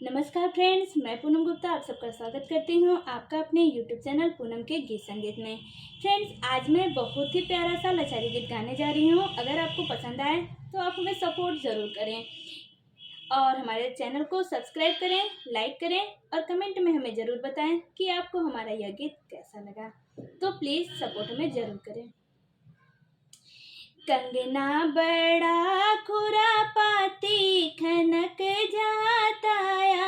नमस्कार फ्रेंड्स, मैं पूनम गुप्ता आप सबका स्वागत करती हूँ आपका अपने यूट्यूब चैनल पूनम के गीत संगीत में। फ्रेंड्स, आज मैं बहुत ही प्यारा सा लाचारी गीत गाने जा रही हूँ। अगर आपको पसंद आए तो आप हमें सपोर्ट ज़रूर करें और हमारे चैनल को सब्सक्राइब करें, लाइक करें और कमेंट में हमें ज़रूर बताएं कि आपको हमारा यह गीत कैसा लगा। तो प्लीज़ सपोर्ट हमें ज़रूर करें। कंगना बड़ा खुरापाती खनक जाता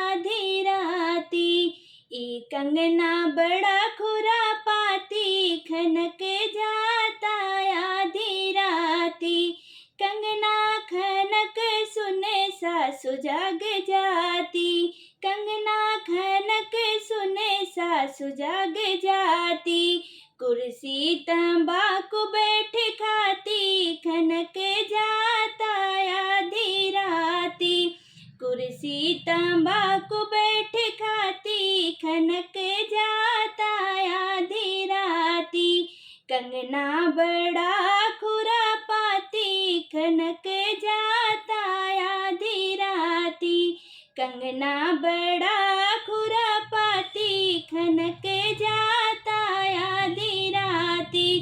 आधी राती। ई कंगना बड़ा खुरापाती खनक जाता आधी राती। कंगना खनक सुने सासु जाग जाती। कंगना खनक सुने सासु जाग जाती। कुर्सी तंबाकू बैठ खाती खनक जाता आधी राती। कुर्सी तंबाकू बैठ खाती खनक जाता आधी राती। कंगना बड़ा खुरापाती खनक जाता आधी राती। कंगना बड़ा खुरापाती खनक जाता आधी राती।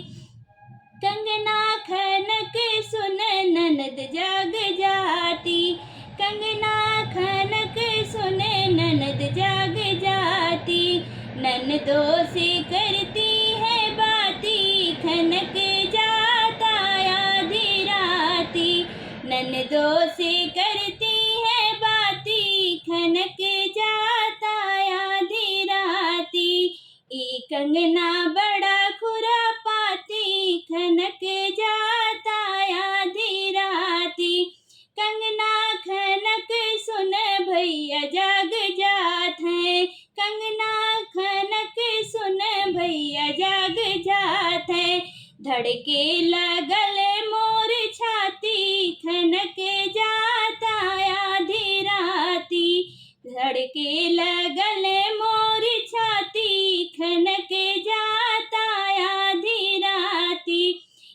कंगना खनक सुन ननद जाग जाती। कंगना खनक सुन ननद जाग जाती। ननदों से करती है बाती खनक जाता आधी राती। ननदों से करती है बाती खनक जाता आधी राती। ई कंगना बड़ा खुरापाती खनक जाता आधी राती। कंगना खनक सुन भैया जाग जात है। कंगना खनक सुन भैया जाग जात है। धड़के लगल मोर छाती खनक जाता आधी राती। धड़के लगल मोर छाती खनक जाता आधी राती।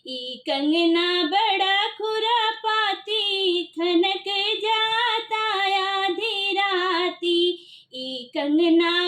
ई कंगना बड़ा खुरापाती खनक जाता आधी राती। ई कंगना